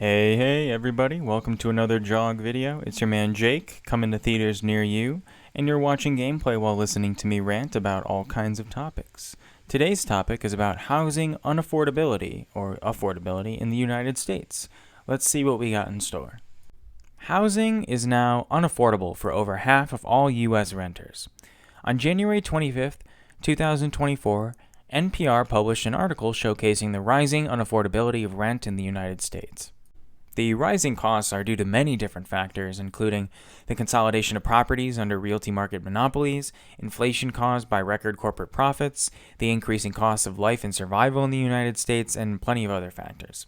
Hey everybody, welcome to another jog video. It's your man Jake, coming to theaters near you, and you're watching gameplay while listening to me rant about all kinds of topics. Today's topic is about housing unaffordability, or affordability, in the United States. Let's see what we got in store. Housing is now unaffordable for over half of all U.S. renters. On January 25th, 2024, NPR published an article showcasing the rising unaffordability of rent in the United States. The rising costs are due to many different factors, including the consolidation of properties under realty market monopolies, inflation caused by record corporate profits, the increasing costs of life and survival in the United States, and plenty of other factors.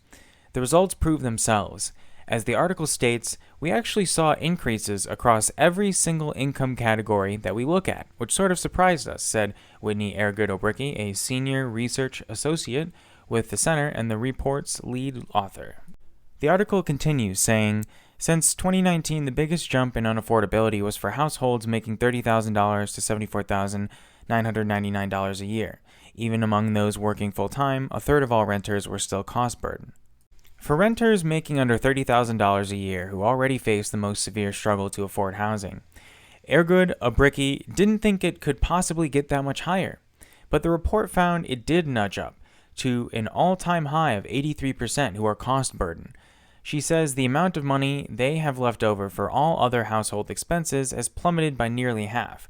The results prove themselves. As the article states, we actually saw increases across every single income category that we look at, which sort of surprised us, said Whitney Airgood-Obricki, a senior research associate with the center and the report's lead author. The article continues, saying, since 2019, the biggest jump in unaffordability was for households making $30,000 to $74,999 a year. Even among those working full-time, a third of all renters were still cost-burdened. For renters making under $30,000 a year who already face the most severe struggle to afford housing, Airgood-Obricki didn't think it could possibly get that much higher, but the report found it did nudge up to an all-time high of 83% who are cost-burdened. She says the amount of money they have left over for all other household expenses has plummeted by nearly half,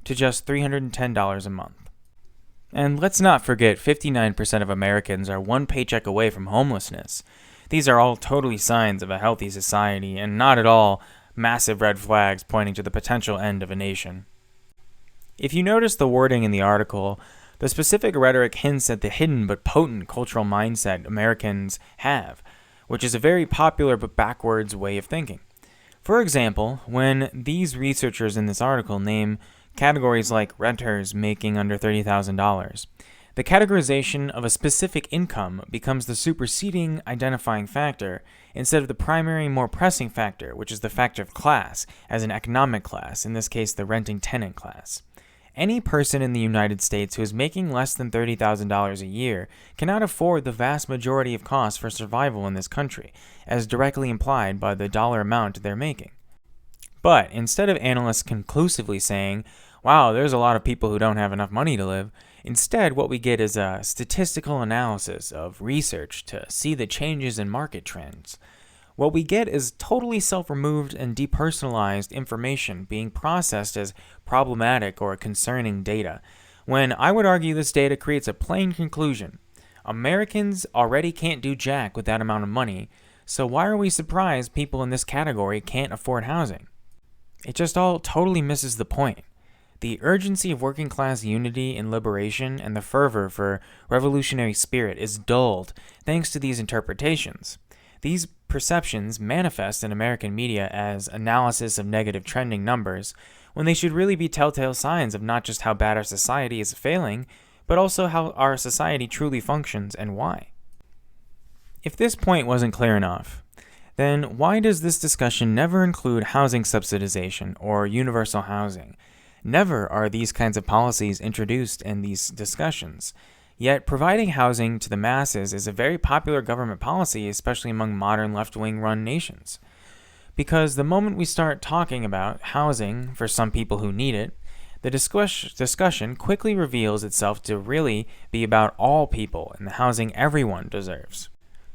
to just $310 a month. And let's not forget 59% of Americans are one paycheck away from homelessness. These are all totally signs of a healthy society and not at all massive red flags pointing to the potential end of a nation. If you notice the wording in the article, the specific rhetoric hints at the hidden but potent cultural mindset Americans have, which is a very popular but backwards way of thinking. For example, when these researchers in this article name categories like renters making under $30,000, the categorization of a specific income becomes the superseding identifying factor instead of the primary, more pressing factor, which is the factor of class as an economic class, in this case the renting tenant class. Any person in the United States who is making less than $30,000 a year cannot afford the vast majority of costs for survival in this country, as directly implied by the dollar amount they're making. But instead of analysts conclusively saying, wow, there's a lot of people who don't have enough money to live, instead what we get is a statistical analysis of research to see the changes in market trends. What we get is totally self-removed and depersonalized information being processed as problematic or concerning data, when I would argue this data creates a plain conclusion. Americans already can't do jack with that amount of money, so why are we surprised people in this category can't afford housing? It just all totally misses the point. The urgency of working class unity and liberation and the fervor for revolutionary spirit is dulled thanks to these interpretations. These perceptions manifest in American media as analysis of negative trending numbers, when they should really be telltale signs of not just how bad our society is failing, but also how our society truly functions and why. If this point wasn't clear enough, then why does this discussion never include housing subsidization or universal housing? Never are these kinds of policies introduced in these discussions. Yet providing housing to the masses is a very popular government policy, especially among modern left-wing run nations. Because the moment we start talking about housing for some people who need it, the discussion quickly reveals itself to really be about all people and the housing everyone deserves.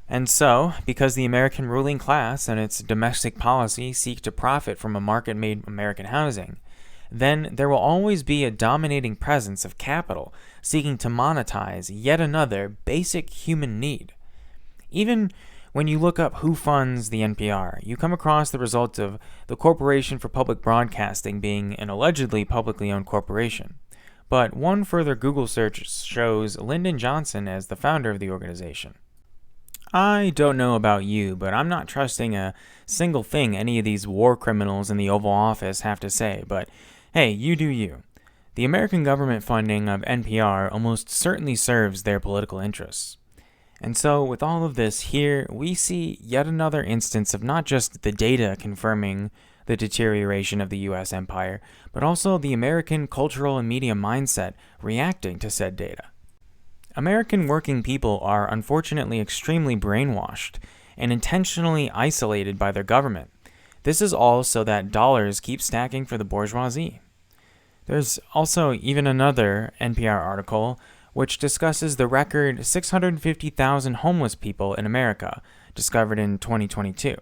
And so, because the American ruling class and its domestic policy seek to profit from a market-made American housing, then there will always be a dominating presence of capital seeking to monetize yet another basic human need. Even when you look up who funds the NPR, you come across the result of the Corporation for Public Broadcasting being an allegedly publicly owned corporation. But one further Google search shows Lyndon Johnson as the founder of the organization. I don't know about you, but I'm not trusting a single thing any of these war criminals in the Oval Office have to say, but hey, you do you. The American government funding of NPR almost certainly serves their political interests. And so, with all of this here, we see yet another instance of not just the data confirming the deterioration of the U.S. empire, but also the American cultural and media mindset reacting to said data. American working people are unfortunately extremely brainwashed, and intentionally isolated by their government. This is all so that dollars keep stacking for the bourgeoisie. There's also even another NPR article which discusses the record 650,000 homeless people in America, discovered in 2022.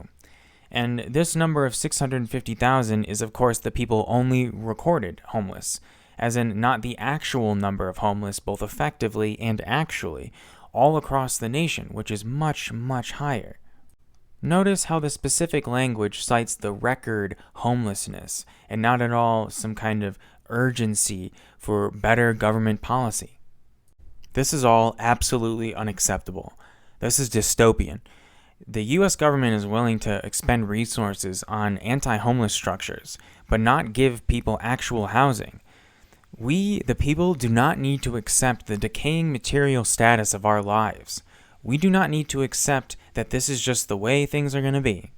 And this number of 650,000 is, of course, the people only recorded homeless, as in not the actual number of homeless, both effectively and actually, all across the nation, which is much, much higher. Notice how the specific language cites the record homelessness and not at all some kind of urgency for better government policy. This is all absolutely unacceptable. This is dystopian. The U.S. government is willing to expend resources on anti-homeless structures, but not give people actual housing. We, the people, do not need to accept the decaying material status of our lives. We do not need to accept that this is just the way things are going to be.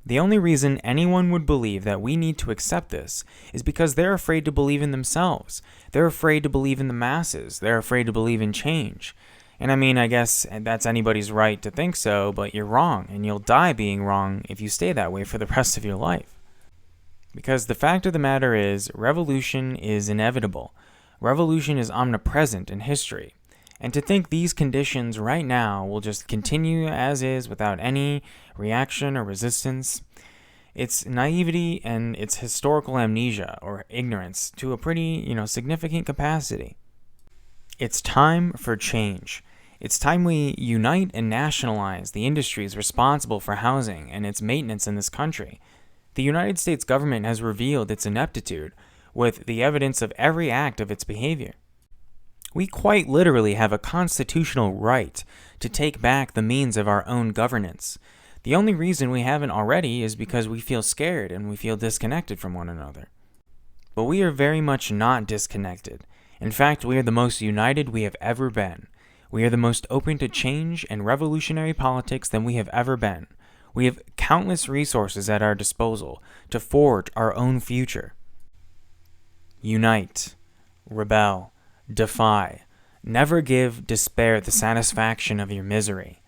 The only reason anyone would believe that we need to accept this is because they're afraid to believe in themselves. They're afraid to believe in the masses. They're afraid to believe in change. And I mean, I guess that's anybody's right to think so, but you're wrong, and you'll die being wrong if you stay that way for the rest of your life. Because the fact of the matter is, revolution is inevitable. Revolution is omnipresent in history. And to think these conditions right now will just continue as is without any reaction or resistance, it's naivety and it's historical amnesia or ignorance to a pretty, significant capacity. It's time for change. It's time we unite and nationalize the industries responsible for housing and its maintenance in this country. The United States government has revealed its ineptitude with the evidence of every act of its behavior. We quite literally have a constitutional right to take back the means of our own governance. The only reason we haven't already is because we feel scared and we feel disconnected from one another. But we are very much not disconnected. In fact, we are the most united we have ever been. We are the most open to change and revolutionary politics than we have ever been. We have countless resources at our disposal to forge our own future. Unite, rebel, defy. Never give despair the satisfaction of your misery.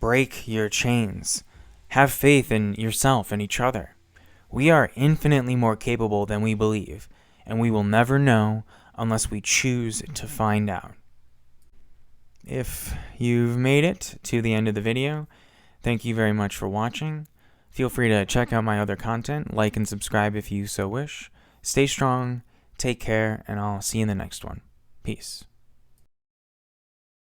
Break your chains. Have faith in yourself and each other. We are infinitely more capable than we believe, and we will never know unless we choose to find out. If you've made it to the end of the video, thank you very much for watching. Feel free to check out my other content, like and subscribe if you so wish. Stay strong, take care, and I'll see you in the next one. Peace.